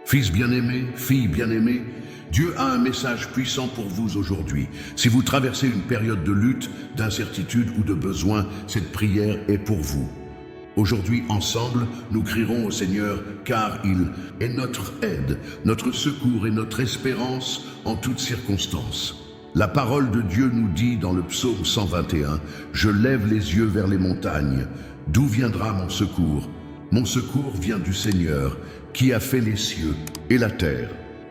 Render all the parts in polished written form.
Fils bien-aimé, fille bien-aimée, Dieu a un message puissant pour vous aujourd'hui. Si vous traversez une période de lutte, d'incertitude ou de besoin, cette prière est pour vous. Aujourd'hui, ensemble, nous crierons au Seigneur, car il est notre aide, notre secours et notre espérance en toutes circonstances. La parole de Dieu nous dit dans le psaume 121, « Je lève les yeux vers les montagnes. D'où viendra mon secours? Mon secours vient du Seigneur, qui a fait les cieux et la terre. »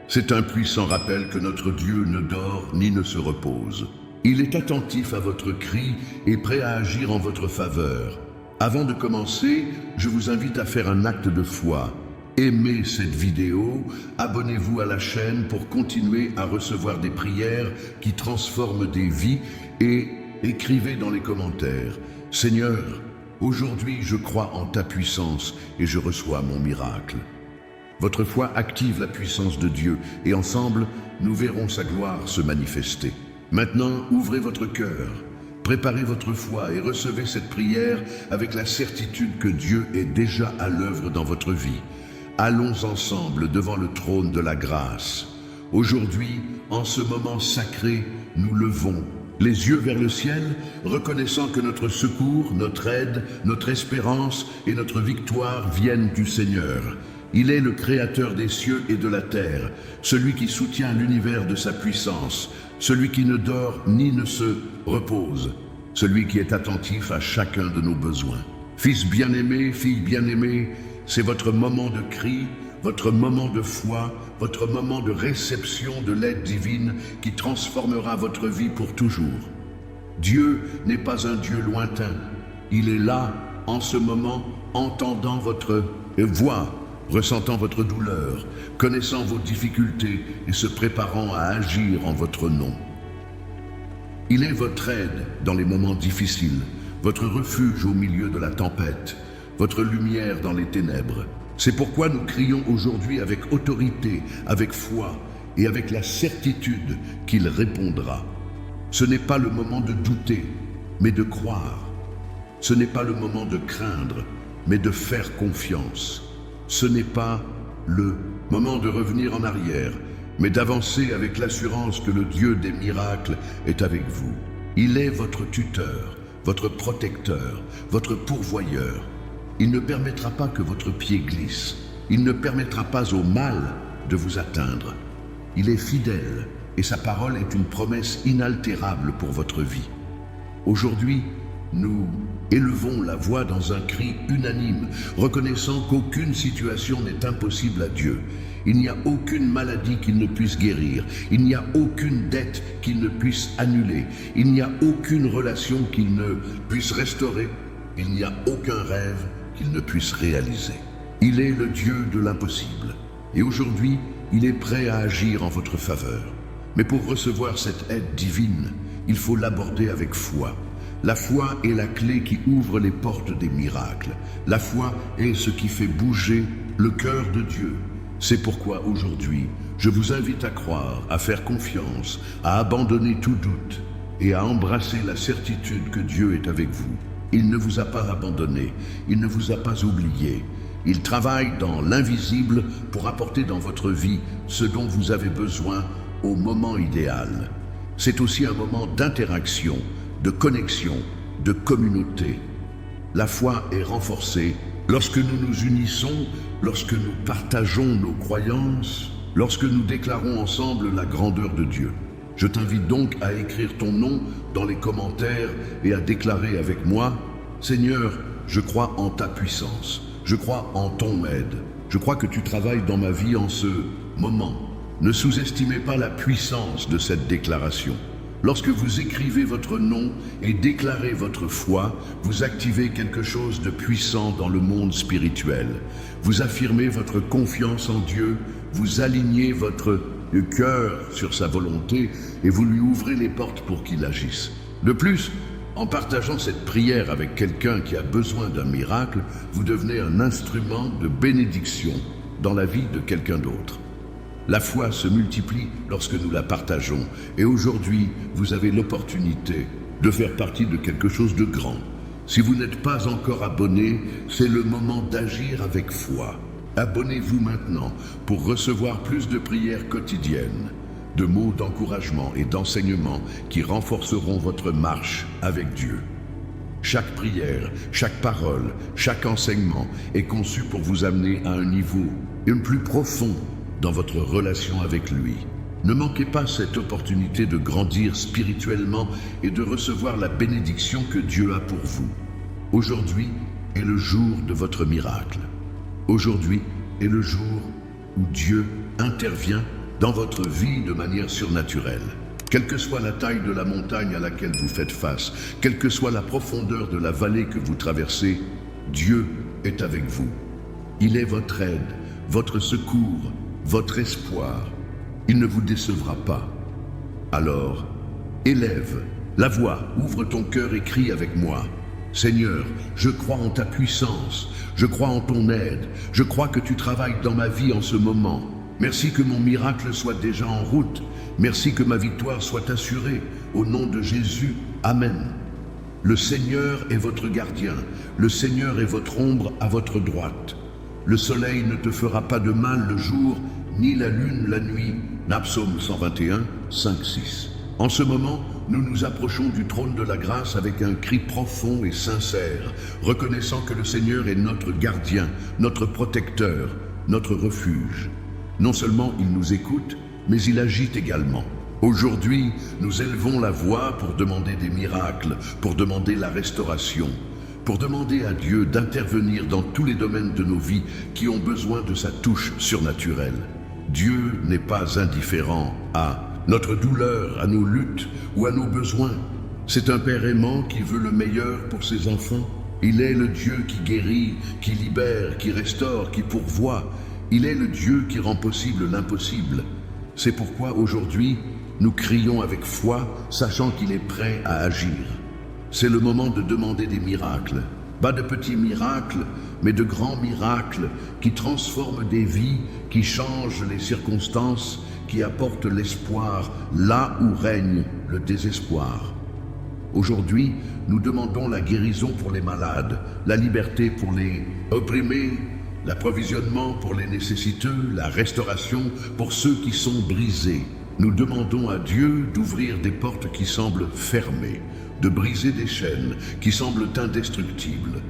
C'est un puissant rappel que notre Dieu ne dort ni ne se repose. Il est attentif à votre cri et prêt à agir en votre faveur. Avant de commencer, je vous invite à faire un acte de foi. Aimez cette vidéo, abonnez-vous à la chaîne pour continuer à recevoir des prières qui transforment des vies et écrivez dans les commentaires « Seigneur, aujourd'hui je crois en ta puissance et je reçois mon miracle. » Votre foi active la puissance de Dieu et ensemble, nous verrons sa gloire se manifester. Maintenant, ouvrez votre cœur, préparez votre foi et recevez cette prière avec la certitude que Dieu est déjà à l'œuvre dans votre vie. Allons ensemble devant le trône de la grâce. Aujourd'hui, en ce moment sacré, nous levons les yeux vers le ciel, reconnaissant que notre secours, notre aide, notre espérance et notre victoire viennent du Seigneur. Il est le créateur des cieux et de la terre, celui qui soutient l'univers de sa puissance, celui qui ne dort ni ne se repose, celui qui est attentif à chacun de nos besoins. Fils bien-aimé, fille bien-aimée, c'est votre moment de cri, votre moment de foi, votre moment de réception de l'aide divine qui transformera votre vie pour toujours. Dieu n'est pas un Dieu lointain, il est là, en ce moment, entendant votre voix, ressentant votre douleur, connaissant vos difficultés et se préparant à agir en votre nom. Il est votre aide dans les moments difficiles, votre refuge au milieu de la tempête, votre lumière dans les ténèbres. C'est pourquoi nous crions aujourd'hui avec autorité, avec foi et avec la certitude qu'il répondra. Ce n'est pas le moment de douter, mais de croire. Ce n'est pas le moment de craindre, mais de faire confiance. Ce n'est pas le moment de revenir en arrière, mais d'avancer avec l'assurance que le Dieu des miracles est avec vous. Il est votre tuteur, votre protecteur, votre pourvoyeur. Il ne permettra pas que votre pied glisse. Il ne permettra pas au mal de vous atteindre. Il est fidèle et sa parole est une promesse inaltérable pour votre vie. Aujourd'hui, nous élevons la voix dans un cri unanime, reconnaissant qu'aucune situation n'est impossible à Dieu. Il n'y a aucune maladie qu'il ne puisse guérir, il n'y a aucune dette qu'il ne puisse annuler, il n'y a aucune relation qu'il ne puisse restaurer, il n'y a aucun rêve qu'il ne puisse réaliser. Il est le Dieu de l'impossible, et aujourd'hui, il est prêt à agir en votre faveur. Mais pour recevoir cette aide divine, il faut l'aborder avec foi. La foi est la clé qui ouvre les portes des miracles. La foi est ce qui fait bouger le cœur de Dieu. C'est pourquoi aujourd'hui, je vous invite à croire, à faire confiance, à abandonner tout doute et à embrasser la certitude que Dieu est avec vous. Il ne vous a pas abandonné, il ne vous a pas oublié. Il travaille dans l'invisible pour apporter dans votre vie ce dont vous avez besoin au moment idéal. C'est aussi un moment d'interaction, de connexion, de communauté. La foi est renforcée lorsque nous nous unissons, lorsque nous partageons nos croyances, lorsque nous déclarons ensemble la grandeur de Dieu. Je t'invite donc à écrire ton nom dans les commentaires et à déclarer avec moi « Seigneur, je crois en ta puissance, je crois en ton aide, je crois que tu travailles dans ma vie en ce moment. » Ne sous-estimez pas la puissance de cette déclaration. Lorsque vous écrivez votre nom et déclarez votre foi, vous activez quelque chose de puissant dans le monde spirituel. Vous affirmez votre confiance en Dieu, vous alignez votre cœur sur sa volonté et vous lui ouvrez les portes pour qu'il agisse. De plus, en partageant cette prière avec quelqu'un qui a besoin d'un miracle, vous devenez un instrument de bénédiction dans la vie de quelqu'un d'autre. La foi se multiplie lorsque nous la partageons et aujourd'hui, vous avez l'opportunité de faire partie de quelque chose de grand. Si vous n'êtes pas encore abonné, c'est le moment d'agir avec foi. Abonnez-vous maintenant pour recevoir plus de prières quotidiennes, de mots d'encouragement et d'enseignement qui renforceront votre marche avec Dieu. Chaque prière, chaque parole, chaque enseignement est conçu pour vous amener à un niveau plus profond dans votre relation avec lui. Ne manquez pas cette opportunité de grandir spirituellement et de recevoir la bénédiction que Dieu a pour vous. Aujourd'hui est le jour de votre miracle. Aujourd'hui est le jour où Dieu intervient dans votre vie de manière surnaturelle. Quelle que soit la taille de la montagne à laquelle vous faites face, quelle que soit la profondeur de la vallée que vous traversez, Dieu est avec vous. Il est votre aide, votre secours, votre espoir. Il ne vous décevra pas. Alors, élève la voix, ouvre ton cœur et crie avec moi. Seigneur, je crois en ta puissance, je crois en ton aide, je crois que tu travailles dans ma vie en ce moment. Merci que mon miracle soit déjà en route. Merci que ma victoire soit assurée. Au nom de Jésus, Amen. Le Seigneur est votre gardien. Le Seigneur est votre ombre à votre droite. Le soleil ne te fera pas de mal le jour, ni la lune la nuit. Psaume 121, 5, 6. En ce moment, nous nous approchons du trône de la grâce avec un cri profond et sincère, reconnaissant que le Seigneur est notre gardien, notre protecteur, notre refuge. Non seulement il nous écoute, mais il agit également. Aujourd'hui, nous élevons la voix pour demander des miracles, pour demander la restauration, pour demander à Dieu d'intervenir dans tous les domaines de nos vies qui ont besoin de sa touche surnaturelle. Dieu n'est pas indifférent à notre douleur, à nos luttes ou à nos besoins. C'est un Père aimant qui veut le meilleur pour ses enfants. Il est le Dieu qui guérit, qui libère, qui restaure, qui pourvoit. Il est le Dieu qui rend possible l'impossible. C'est pourquoi aujourd'hui, nous crions avec foi, sachant qu'il est prêt à agir. C'est le moment de demander des miracles. Pas de petits miracles, mais de grands miracles qui transforment des vies, qui changent les circonstances, qui apportent l'espoir là où règne le désespoir. Aujourd'hui, nous demandons la guérison pour les malades, la liberté pour les opprimés, l'approvisionnement pour les nécessiteux, la restauration pour ceux qui sont brisés. Nous demandons à Dieu d'ouvrir des portes qui semblent fermées, de briser des chaînes qui semblent indestructibles,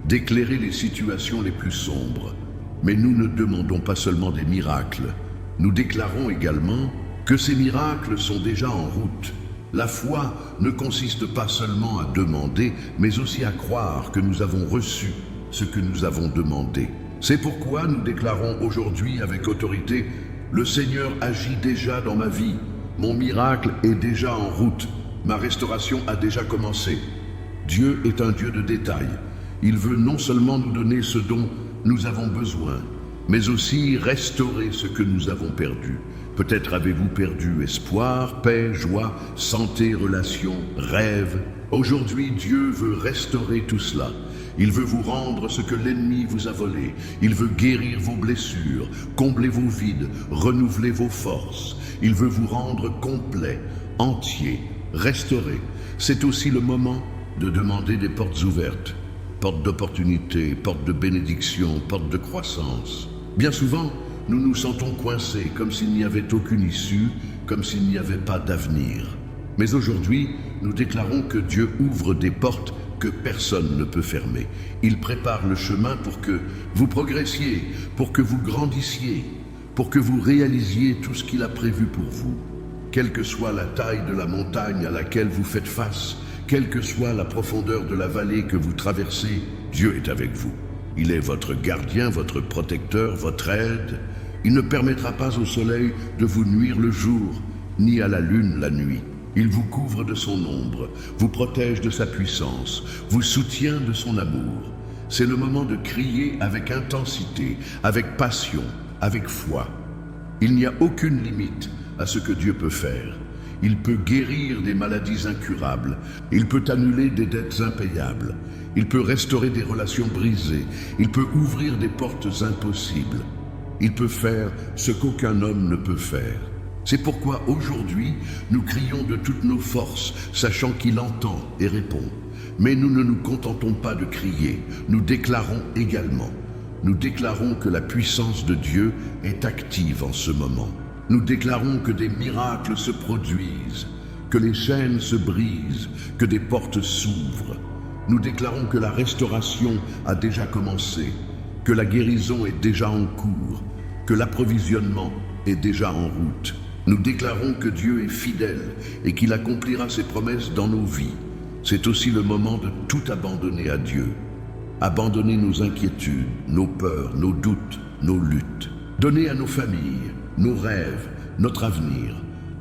d'éclairer les situations les plus sombres. Mais nous ne demandons pas seulement des miracles, nous déclarons également que ces miracles sont déjà en route. La foi ne consiste pas seulement à demander, mais aussi à croire que nous avons reçu ce que nous avons demandé. C'est pourquoi nous déclarons aujourd'hui avec autorité: le Seigneur agit déjà dans ma vie, mon miracle est déjà en route, ma restauration a déjà commencé. Dieu est un Dieu de détails. Il veut non seulement nous donner ce dont nous avons besoin, mais aussi restaurer ce que nous avons perdu. Peut-être avez-vous perdu espoir, paix, joie, santé, relations, rêves. Aujourd'hui, Dieu veut restaurer tout cela. Il veut vous rendre ce que l'ennemi vous a volé. Il veut guérir vos blessures, combler vos vides, renouveler vos forces. Il veut vous rendre complet, entier, restauré. C'est aussi le moment de demander des portes ouvertes. Portes d'opportunité, portes de bénédiction, portes de croissance. Bien souvent, nous nous sentons coincés, comme s'il n'y avait aucune issue, comme s'il n'y avait pas d'avenir. Mais aujourd'hui, nous déclarons que Dieu ouvre des portes que personne ne peut fermer. Il prépare le chemin pour que vous progressiez, pour que vous grandissiez, pour que vous réalisiez tout ce qu'il a prévu pour vous. Quelle que soit la taille de la montagne à laquelle vous faites face, quelle que soit la profondeur de la vallée que vous traversez, Dieu est avec vous. Il est votre gardien, votre protecteur, votre aide. Il ne permettra pas au soleil de vous nuire le jour, ni à la lune la nuit. Il vous couvre de son ombre, vous protège de sa puissance, vous soutient de son amour. C'est le moment de crier avec intensité, avec passion, avec foi. Il n'y a aucune limite à ce que Dieu peut faire. Il peut guérir des maladies incurables, il peut annuler des dettes impayables, il peut restaurer des relations brisées, il peut ouvrir des portes impossibles. Il peut faire ce qu'aucun homme ne peut faire. C'est pourquoi aujourd'hui, nous crions de toutes nos forces, sachant qu'il entend et répond. Mais nous ne nous contentons pas de crier, nous déclarons également. nous déclarons que la puissance de Dieu est active en ce moment. Nous déclarons que des miracles se produisent, que les chaînes se brisent, que des portes s'ouvrent. Nous déclarons que la restauration a déjà commencé, que la guérison est déjà en cours, que l'approvisionnement est déjà en route. Nous déclarons que Dieu est fidèle et qu'il accomplira ses promesses dans nos vies. C'est aussi le moment de tout abandonner à Dieu. Abandonner nos inquiétudes, nos peurs, nos doutes, nos luttes. Donner à nos familles, nos rêves, notre avenir.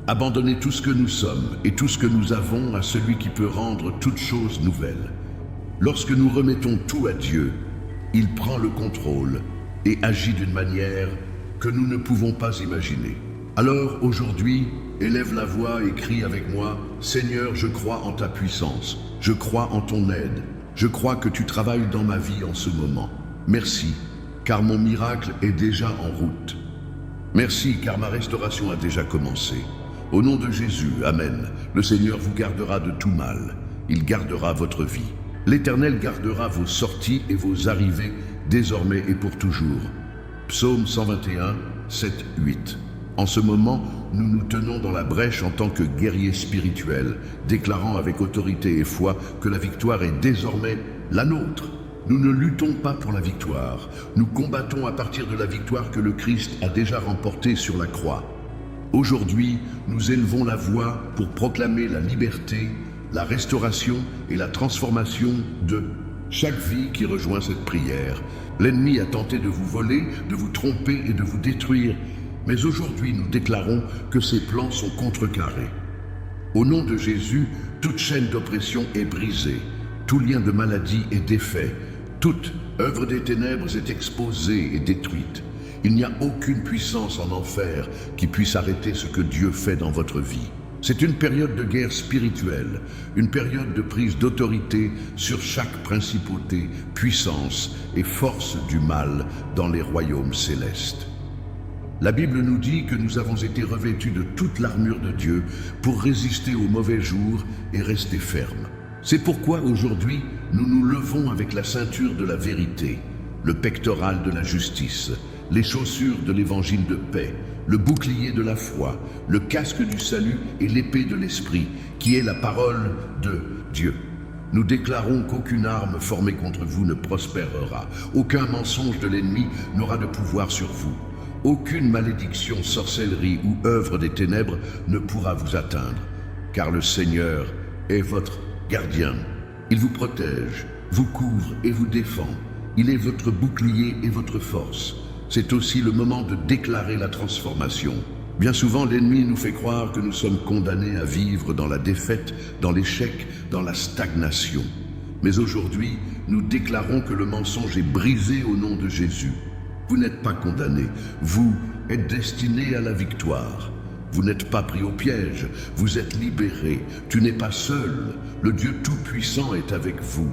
Abandonner tout ce que nous sommes et tout ce que nous avons à celui qui peut rendre toutes choses nouvelles. Lorsque nous remettons tout à Dieu, il prend le contrôle et agit d'une manière que nous ne pouvons pas imaginer. Alors aujourd'hui, élève la voix et crie avec moi, « Seigneur, je crois en ta puissance, je crois en ton aide, je crois que tu travailles dans ma vie en ce moment. Merci, car mon miracle est déjà en route. Merci, car ma restauration a déjà commencé. Au nom de Jésus, Amen. Le Seigneur vous gardera de tout mal. Il gardera votre vie. L'Éternel gardera vos sorties et vos arrivées désormais et pour toujours. » Psaume 121, 7, 8. En ce moment, nous nous tenons dans la brèche en tant que guerriers spirituels, déclarant avec autorité et foi que la victoire est désormais la nôtre. Nous ne luttons pas pour la victoire, nous combattons à partir de la victoire que le Christ a déjà remportée sur la croix. Aujourd'hui, nous élevons la voix pour proclamer la liberté, la restauration et la transformation de chaque vie qui rejoint cette prière. L'ennemi a tenté de vous voler, de vous tromper et de vous détruire. Mais aujourd'hui, nous déclarons que ces plans sont contrecarrés. Au nom de Jésus, toute chaîne d'oppression est brisée, tout lien de maladie est défait, toute œuvre des ténèbres est exposée et détruite. Il n'y a aucune puissance en enfer qui puisse arrêter ce que Dieu fait dans votre vie. C'est une période de guerre spirituelle, une période de prise d'autorité sur chaque principauté, puissance et force du mal dans les royaumes célestes. La Bible nous dit que nous avons été revêtus de toute l'armure de Dieu pour résister aux mauvais jours et rester fermes. C'est pourquoi aujourd'hui, nous nous levons avec la ceinture de la vérité, le pectoral de la justice, les chaussures de l'évangile de paix, le bouclier de la foi, le casque du salut et l'épée de l'esprit, qui est la parole de Dieu. Nous déclarons qu'aucune arme formée contre vous ne prospérera, aucun mensonge de l'ennemi n'aura de pouvoir sur vous. Aucune malédiction, sorcellerie ou œuvre des ténèbres ne pourra vous atteindre, car le Seigneur est votre gardien. Il vous protège, vous couvre et vous défend. Il est votre bouclier et votre force. C'est aussi le moment de déclarer la transformation. Bien souvent, l'ennemi nous fait croire que nous sommes condamnés à vivre dans la défaite, dans l'échec, dans la stagnation. Mais aujourd'hui, nous déclarons que le mensonge est brisé au nom de Jésus. Vous n'êtes pas condamné, vous êtes destiné à la victoire. Vous n'êtes pas pris au piège, vous êtes libéré. Tu n'es pas seul, le Dieu Tout-Puissant est avec vous.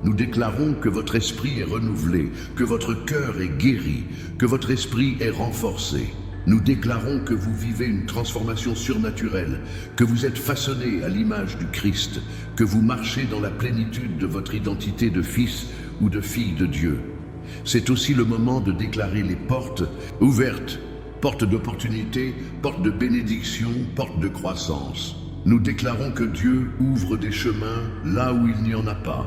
Nous déclarons que votre esprit est renouvelé, que votre cœur est guéri, que votre esprit est renforcé. Nous déclarons que vous vivez une transformation surnaturelle, que vous êtes façonné à l'image du Christ, que vous marchez dans la plénitude de votre identité de fils ou de fille de Dieu. C'est aussi le moment de déclarer les portes ouvertes, portes d'opportunité, portes de bénédiction, portes de croissance. Nous déclarons que Dieu ouvre des chemins là où il n'y en a pas,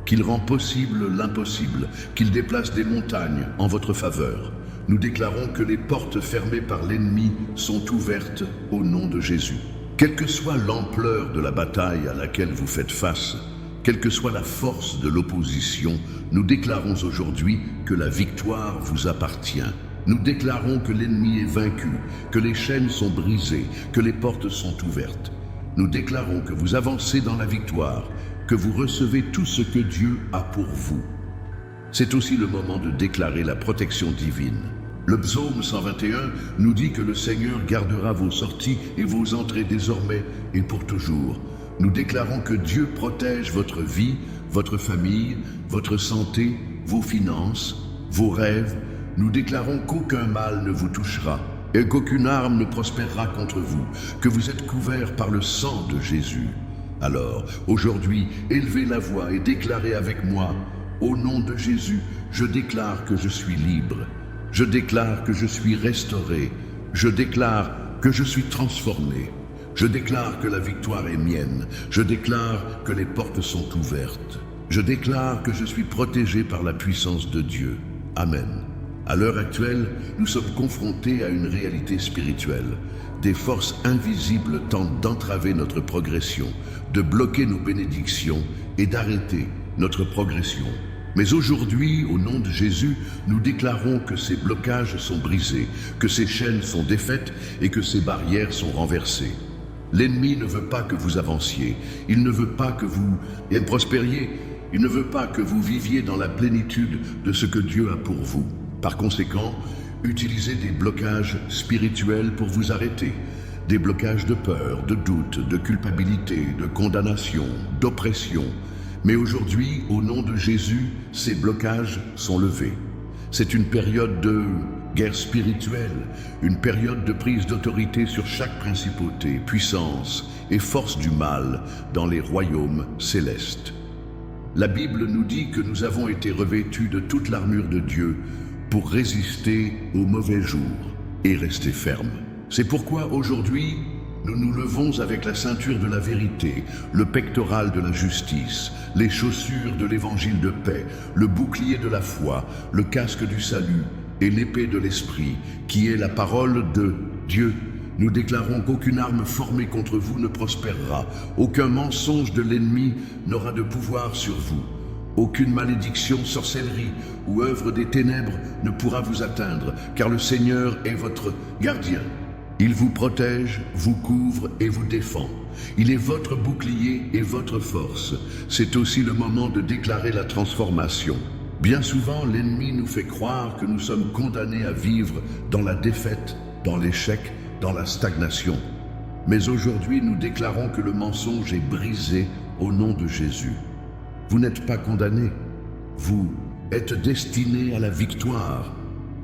qu'il rend possible l'impossible, qu'il déplace des montagnes en votre faveur. Nous déclarons que les portes fermées par l'ennemi sont ouvertes au nom de Jésus. Quelle que soit l'ampleur de la bataille à laquelle vous faites face, quelle que soit la force de l'opposition, nous déclarons aujourd'hui que la victoire vous appartient. Nous déclarons que l'ennemi est vaincu, que les chaînes sont brisées, que les portes sont ouvertes. Nous déclarons que vous avancez dans la victoire, que vous recevez tout ce que Dieu a pour vous. C'est aussi le moment de déclarer la protection divine. Le psaume 121 nous dit que le Seigneur gardera vos sorties et vos entrées désormais et pour toujours. Nous déclarons que Dieu protège votre vie, votre famille, votre santé, vos finances, vos rêves. Nous déclarons qu'aucun mal ne vous touchera et qu'aucune arme ne prospérera contre vous, que vous êtes couverts par le sang de Jésus. Alors, aujourd'hui, élevez la voix et déclarez avec moi, Au nom de Jésus, je déclare que je suis libre. Je déclare que je suis restauré. Je déclare que je suis transformé. Je déclare que la victoire est mienne. Je déclare que les portes sont ouvertes. Je déclare que je suis protégé par la puissance de Dieu. Amen. À l'heure actuelle, nous sommes confrontés à une réalité spirituelle. Des forces invisibles tentent d'entraver notre progression, de bloquer nos bénédictions et d'arrêter notre progression. Mais aujourd'hui, au nom de Jésus, nous déclarons que ces blocages sont brisés, que ces chaînes sont défaites et que ces barrières sont renversées. L'ennemi ne veut pas que vous avanciez, il ne veut pas que vous prospériez, il ne veut pas que vous viviez dans la plénitude de ce que Dieu a pour vous. Par conséquent, utilisez des blocages spirituels pour vous arrêter. Des blocages de peur, de doute, de culpabilité, de condamnation, d'oppression. Mais aujourd'hui, au nom de Jésus, ces blocages sont levés. C'est une période de guerre spirituelle, une période de prise d'autorité sur chaque principauté, puissance et force du mal dans les royaumes célestes. La Bible nous dit que nous avons été revêtus de toute l'armure de Dieu pour résister aux mauvais jours et rester fermes. C'est pourquoi aujourd'hui, nous nous levons avec la ceinture de la vérité, le pectoral de la justice, les chaussures de l'évangile de paix, le bouclier de la foi, le casque du salut et l'épée de l'esprit, qui est la parole de Dieu. Nous déclarons qu'aucune arme formée contre vous ne prospérera, aucun mensonge de l'ennemi n'aura de pouvoir sur vous. Aucune malédiction, sorcellerie ou œuvre des ténèbres ne pourra vous atteindre, car le Seigneur est votre gardien. Il vous protège, vous couvre et vous défend. Il est votre bouclier et votre force. C'est aussi le moment de déclarer la transformation. Bien souvent, l'ennemi nous fait croire que nous sommes condamnés à vivre dans la défaite, dans l'échec, dans la stagnation. Mais aujourd'hui, nous déclarons que le mensonge est brisé au nom de Jésus. Vous n'êtes pas condamné. Vous êtes destiné à la victoire.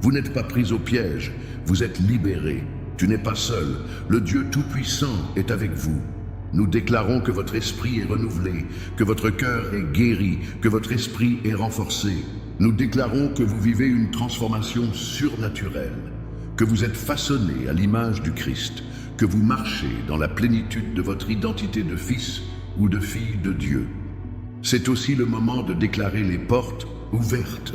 Vous n'êtes pas pris au piège. Vous êtes libéré. Tu n'es pas seul, le Dieu Tout-Puissant est avec vous. Nous déclarons que votre esprit est renouvelé, que votre cœur est guéri, que votre esprit est renforcé. Nous déclarons que vous vivez une transformation surnaturelle, que vous êtes façonné à l'image du Christ, que vous marchez dans la plénitude de votre identité de fils ou de fille de Dieu. C'est aussi le moment de déclarer les portes ouvertes,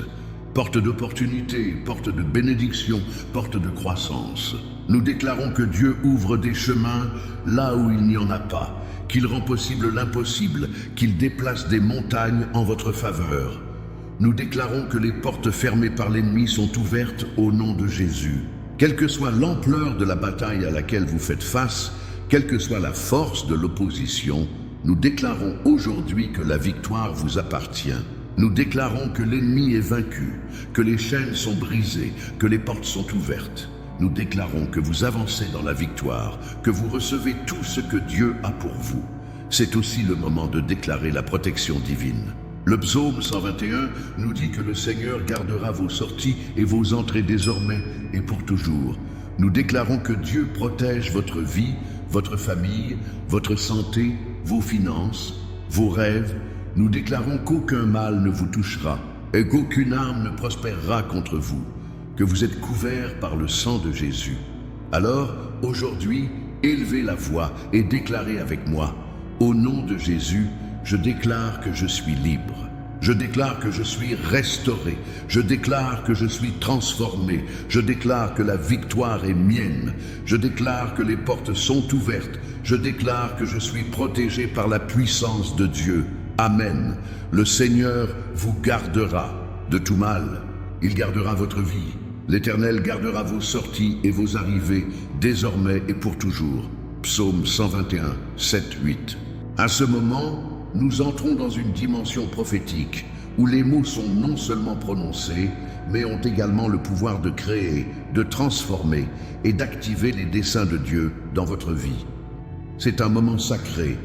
portes d'opportunité, portes de bénédiction, portes de croissance. Nous déclarons que Dieu ouvre des chemins là où il n'y en a pas, qu'il rend possible l'impossible, qu'il déplace des montagnes en votre faveur. Nous déclarons que les portes fermées par l'ennemi sont ouvertes au nom de Jésus. Quelle que soit l'ampleur de la bataille à laquelle vous faites face, quelle que soit la force de l'opposition, nous déclarons aujourd'hui que la victoire vous appartient. Nous déclarons que l'ennemi est vaincu, que les chaînes sont brisées, que les portes sont ouvertes. Nous déclarons que vous avancez dans la victoire, que vous recevez tout ce que Dieu a pour vous. C'est aussi le moment de déclarer la protection divine. Le psaume 121 nous dit que le Seigneur gardera vos sorties et vos entrées désormais et pour toujours. Nous déclarons que Dieu protège votre vie, votre famille, votre santé, vos finances, vos rêves. Nous déclarons qu'aucun mal ne vous touchera et qu'aucune arme ne prospérera contre vous, que vous êtes couverts par le sang de Jésus. Alors, aujourd'hui, élevez la voix et déclarez avec moi, au nom de Jésus, je déclare que je suis libre. Je déclare que je suis restauré. Je déclare que je suis transformé. Je déclare que la victoire est mienne. Je déclare que les portes sont ouvertes. Je déclare que je suis protégé par la puissance de Dieu. Amen. Le Seigneur vous gardera de tout mal. Il gardera votre vie. L'Éternel gardera vos sorties et vos arrivées, désormais et pour toujours. Psaume 121, 7, 8. À ce moment, nous entrons dans une dimension prophétique, où les mots sont non seulement prononcés, mais ont également le pouvoir de créer, de transformer et d'activer les desseins de Dieu dans votre vie. C'est un moment sacré,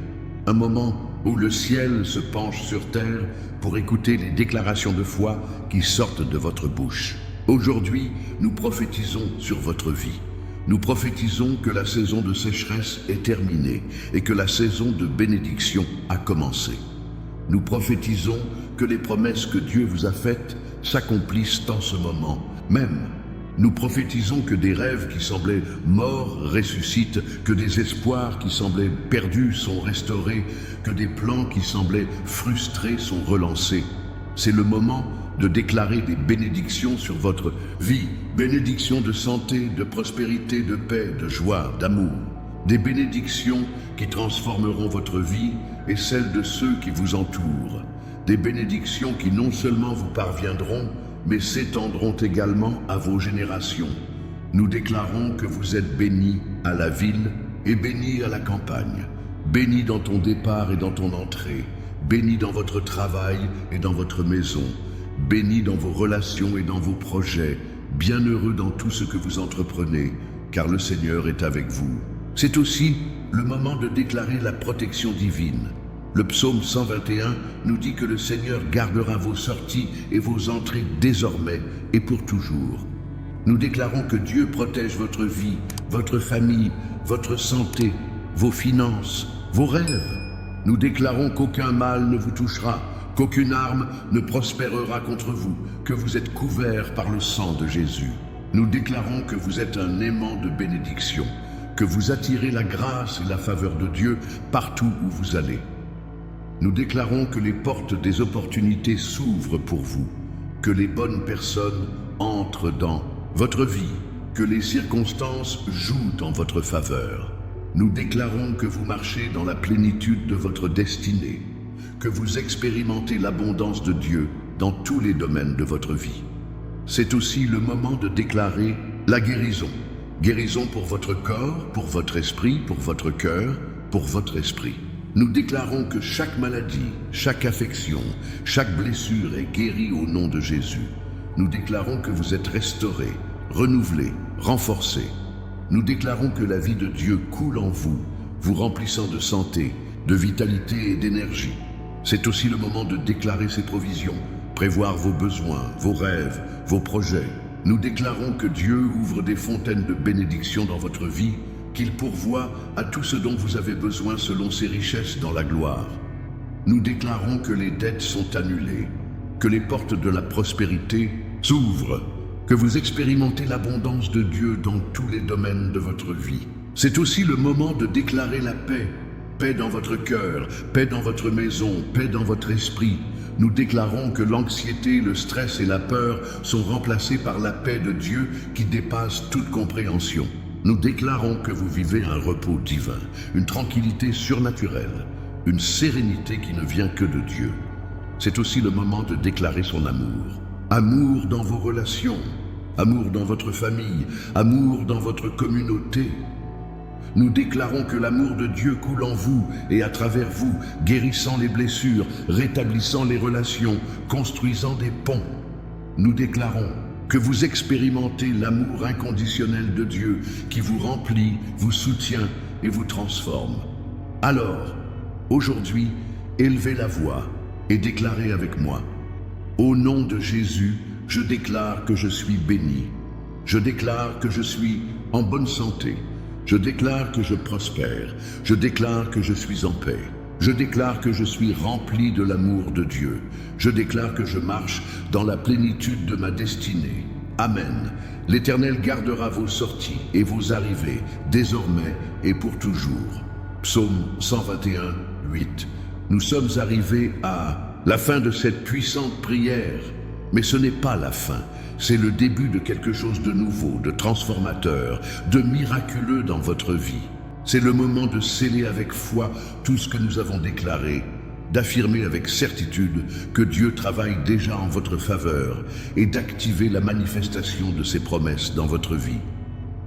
un moment où le ciel se penche sur terre pour écouter les déclarations de foi qui sortent de votre bouche. Aujourd'hui, nous prophétisons sur votre vie. Nous prophétisons que la saison de sécheresse est terminée et que la saison de bénédiction a commencé. Nous prophétisons que les promesses que Dieu vous a faites s'accomplissent en ce moment même. Nous prophétisons que des rêves qui semblaient morts ressuscitent, que des espoirs qui semblaient perdus sont restaurés, que des plans qui semblaient frustrés sont relancés. C'est le moment de déclarer des bénédictions sur votre vie, bénédictions de santé, de prospérité, de paix, de joie, d'amour. Des bénédictions qui transformeront votre vie et celle de ceux qui vous entourent. Des bénédictions qui non seulement vous parviendront, mais s'étendront également à vos générations. Nous déclarons que vous êtes bénis à la ville et bénis à la campagne, bénis dans ton départ et dans ton entrée, bénis dans votre travail et dans votre maison, bénis dans vos relations et dans vos projets, bienheureux dans tout ce que vous entreprenez, car le Seigneur est avec vous. C'est aussi le moment de déclarer la protection divine. Le psaume 121 nous dit que le Seigneur gardera vos sorties et vos entrées désormais et pour toujours. Nous déclarons que Dieu protège votre vie, votre famille, votre santé, vos finances, vos rêves. Nous déclarons qu'aucun mal ne vous touchera, qu'aucune arme ne prospérera contre vous, que vous êtes couverts par le sang de Jésus. Nous déclarons que vous êtes un aimant de bénédiction, que vous attirez la grâce et la faveur de Dieu partout où vous allez. Nous déclarons que les portes des opportunités s'ouvrent pour vous, que les bonnes personnes entrent dans votre vie, que les circonstances jouent en votre faveur. Nous déclarons que vous marchez dans la plénitude de votre destinée, que vous expérimentez l'abondance de Dieu dans tous les domaines de votre vie. C'est aussi le moment de déclarer la guérison. Guérison pour votre corps, pour votre esprit, pour votre cœur, pour votre esprit. Nous déclarons que chaque maladie, chaque affection, chaque blessure est guérie au nom de Jésus. Nous déclarons que vous êtes restaurés, renouvelés, renforcés. Nous déclarons que la vie de Dieu coule en vous, vous remplissant de santé, de vitalité et d'énergie. C'est aussi le moment de déclarer ses provisions, prévoir vos besoins, vos rêves, vos projets. Nous déclarons que Dieu ouvre des fontaines de bénédiction dans votre vie, qu'il pourvoit à tout ce dont vous avez besoin selon ses richesses dans la gloire. Nous déclarons que les dettes sont annulées, que les portes de la prospérité s'ouvrent, que vous expérimentez l'abondance de Dieu dans tous les domaines de votre vie. C'est aussi le moment de déclarer la paix, paix dans votre cœur, paix dans votre maison, paix dans votre esprit. Nous déclarons que l'anxiété, le stress et la peur sont remplacés par la paix de Dieu qui dépasse toute compréhension. Nous déclarons que vous vivez un repos divin, une tranquillité surnaturelle, une sérénité qui ne vient que de Dieu. C'est aussi le moment de déclarer son amour. Amour dans vos relations, amour dans votre famille, amour dans votre communauté. Nous déclarons que l'amour de Dieu coule en vous et à travers vous, guérissant les blessures, rétablissant les relations, construisant des ponts. Nous déclarons que vous expérimentez l'amour inconditionnel de Dieu qui vous remplit, vous soutient et vous transforme. Alors, aujourd'hui, élevez la voix et déclarez avec moi. Au nom de Jésus, je déclare que je suis béni. Je déclare que je suis en bonne santé. Je déclare que je prospère. Je déclare que je suis en paix. Je déclare que je suis rempli de l'amour de Dieu. Je déclare que je marche dans la plénitude de ma destinée. Amen. L'Éternel gardera vos sorties et vos arrivées, désormais et pour toujours. Psaume 121, 8. Nous sommes arrivés à la fin de cette puissante prière. Mais ce n'est pas la fin, c'est le début de quelque chose de nouveau, de transformateur, de miraculeux dans votre vie. C'est le moment de sceller avec foi tout ce que nous avons déclaré, d'affirmer avec certitude que Dieu travaille déjà en votre faveur et d'activer la manifestation de ses promesses dans votre vie.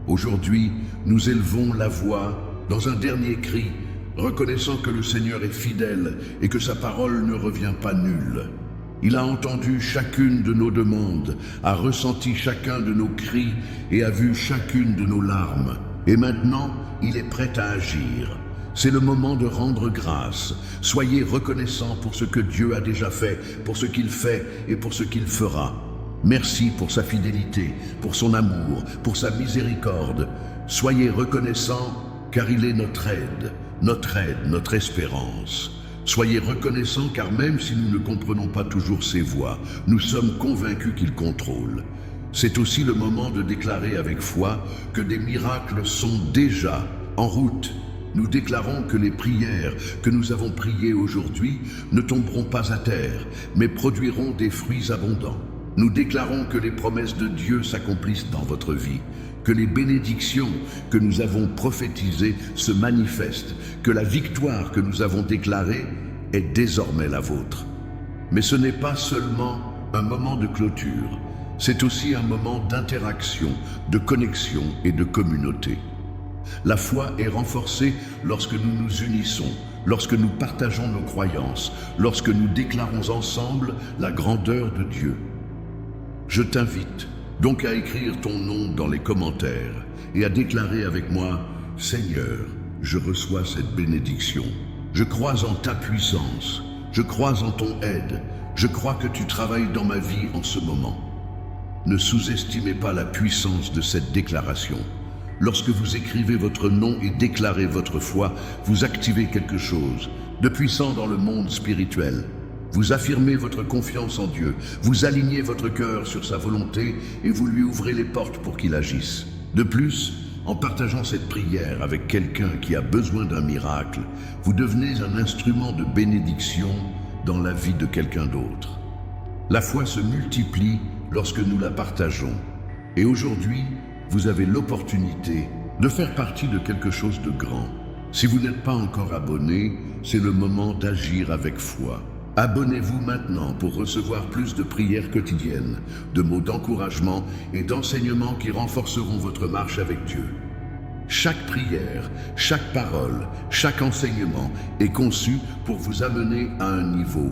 Aujourd'hui, nous élevons la voix dans un dernier cri, reconnaissant que le Seigneur est fidèle et que sa parole ne revient pas nulle. Il a entendu chacune de nos demandes, a ressenti chacun de nos cris et a vu chacune de nos larmes. Et maintenant, il est prêt à agir. C'est le moment de rendre grâce. Soyez reconnaissants pour ce que Dieu a déjà fait, pour ce qu'il fait et pour ce qu'il fera. Merci pour sa fidélité, pour son amour, pour sa miséricorde. Soyez reconnaissants car il est notre aide, notre espérance. Soyez reconnaissants car même si nous ne comprenons pas toujours ses voies, nous sommes convaincus qu'il contrôle. C'est aussi le moment de déclarer avec foi que des miracles sont déjà en route. Nous déclarons que les prières que nous avons priées aujourd'hui ne tomberont pas à terre, mais produiront des fruits abondants. Nous déclarons que les promesses de Dieu s'accomplissent dans votre vie, que les bénédictions que nous avons prophétisées se manifestent, que la victoire que nous avons déclarée est désormais la vôtre. Mais ce n'est pas seulement un moment de clôture, c'est aussi un moment d'interaction, de connexion et de communauté. La foi est renforcée lorsque nous nous unissons, lorsque nous partageons nos croyances, lorsque nous déclarons ensemble la grandeur de Dieu. Je t'invite donc à écrire ton nom dans les commentaires et à déclarer avec moi « Seigneur, je reçois cette bénédiction. Je crois en ta puissance, je crois en ton aide, je crois que tu travailles dans ma vie en ce moment. » Ne sous-estimez pas la puissance de cette déclaration. Lorsque vous écrivez votre nom et déclarez votre foi, vous activez quelque chose de puissant dans le monde spirituel. Vous affirmez votre confiance en Dieu, vous alignez votre cœur sur sa volonté et vous lui ouvrez les portes pour qu'il agisse. De plus, en partageant cette prière avec quelqu'un qui a besoin d'un miracle, vous devenez un instrument de bénédiction dans la vie de quelqu'un d'autre. La foi se multiplie lorsque nous la partageons. Et aujourd'hui, vous avez l'opportunité de faire partie de quelque chose de grand. Si vous n'êtes pas encore abonné, c'est le moment d'agir avec foi. Abonnez-vous maintenant pour recevoir plus de prières quotidiennes, de mots d'encouragement et d'enseignements qui renforceront votre marche avec Dieu. Chaque prière, chaque parole, chaque enseignement est conçu pour vous amener à un niveau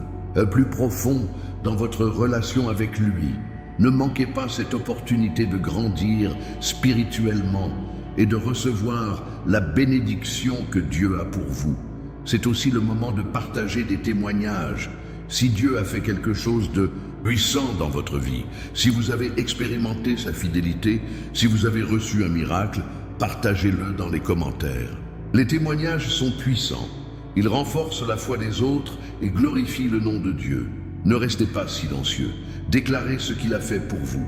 plus profond dans votre relation avec lui. Ne manquez pas cette opportunité de grandir spirituellement et de recevoir la bénédiction que Dieu a pour vous. C'est aussi le moment de partager des témoignages. Si Dieu a fait quelque chose de puissant dans votre vie, si vous avez expérimenté sa fidélité, si vous avez reçu un miracle, partagez-le dans les commentaires. Les témoignages sont puissants. Ils renforcent la foi des autres et glorifient le nom de Dieu. Ne restez pas silencieux. Déclarez ce qu'il a fait pour vous.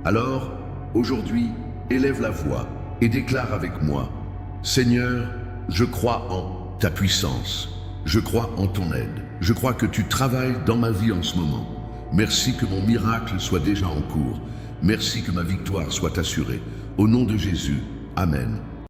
Alors, aujourd'hui, élève la voix et déclare avec moi « Seigneur, je crois en ta puissance. Je crois en ton aide. Je crois que tu travailles dans ma vie en ce moment. Merci que mon miracle soit déjà en cours. Merci que ma victoire soit assurée. Au nom de Jésus, Amen.